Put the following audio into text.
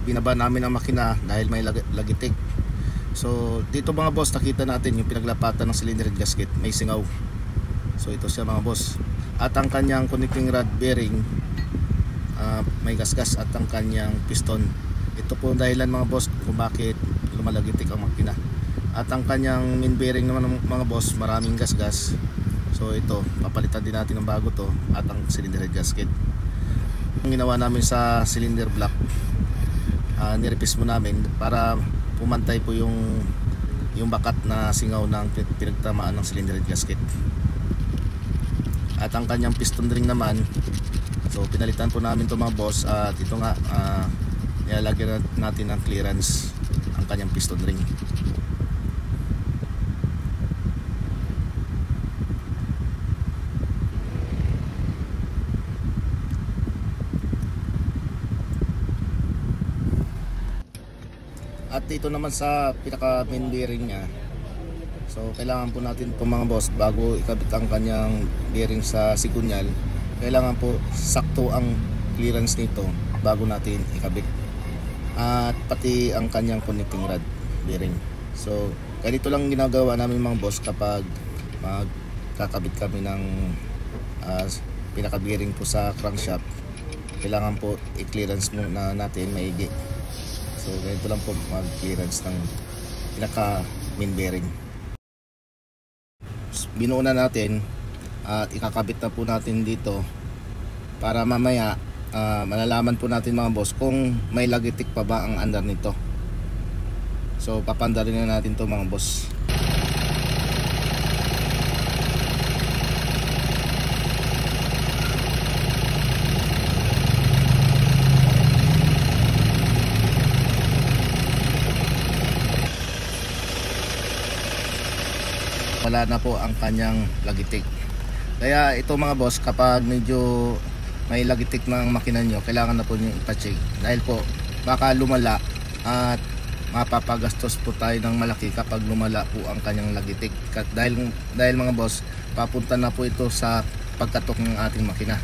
Binaba namin ang makina dahil may lagitik. So dito mga boss, nakita natin yung pinaglapatan ng cylinder gasket, may singaw. So ito siya mga boss. At ang kanyang connecting rod bearing may gasgas at ang kanyang piston. Ito po dahilan mga boss kung bakit lumalagitik ang makina. At ang kanyang main bearing naman mga boss, maraming gasgas. So ito, papalitan din natin ng bago to at ang cylinder head gasket. Ang ginawa namin sa cylinder block, nirepis mo namin para pumantay po yung bakat na singaw ng pinagtamaan ng cylinder head gasket. At ang kanyang piston ring naman, so pinalitan po namin to mga boss. At ito nga, nilalagyan natin ng clearance ang kanyang piston ring. At dito naman sa pinaka main bearing nya, so kailangan po natin po mga boss, bago ikabit ang kanyang bearing sa sigunyal, kailangan po sakto ang clearance nito bago natin ikabit. At pati ang kanyang connecting rod bearing. So ganito lang ginagawa namin mga boss kapag magkakabit kami ng pinaka bearing po sa crankshaft. Kailangan po i-clearance muna natin maigi. So ganito lang po mag-clearance ng pinaka main bearing. Binuo na natin at ikakabit na po natin dito para mamaya malalaman po natin mga boss kung may lagitik pa ba ang andar nito. So papandarin na natin to mga boss. Wala na po ang kanyang lagitik. Kaya ito mga boss, kapag medyo may lagitik ng makina nyo, kailangan na po nyo ipacheck. Dahil po baka lumala at mapapagastos po tayo ng malaki kapag lumala po ang kanyang lagitik. Dahil mga boss, papunta na po ito sa pagkatok ng ating makina.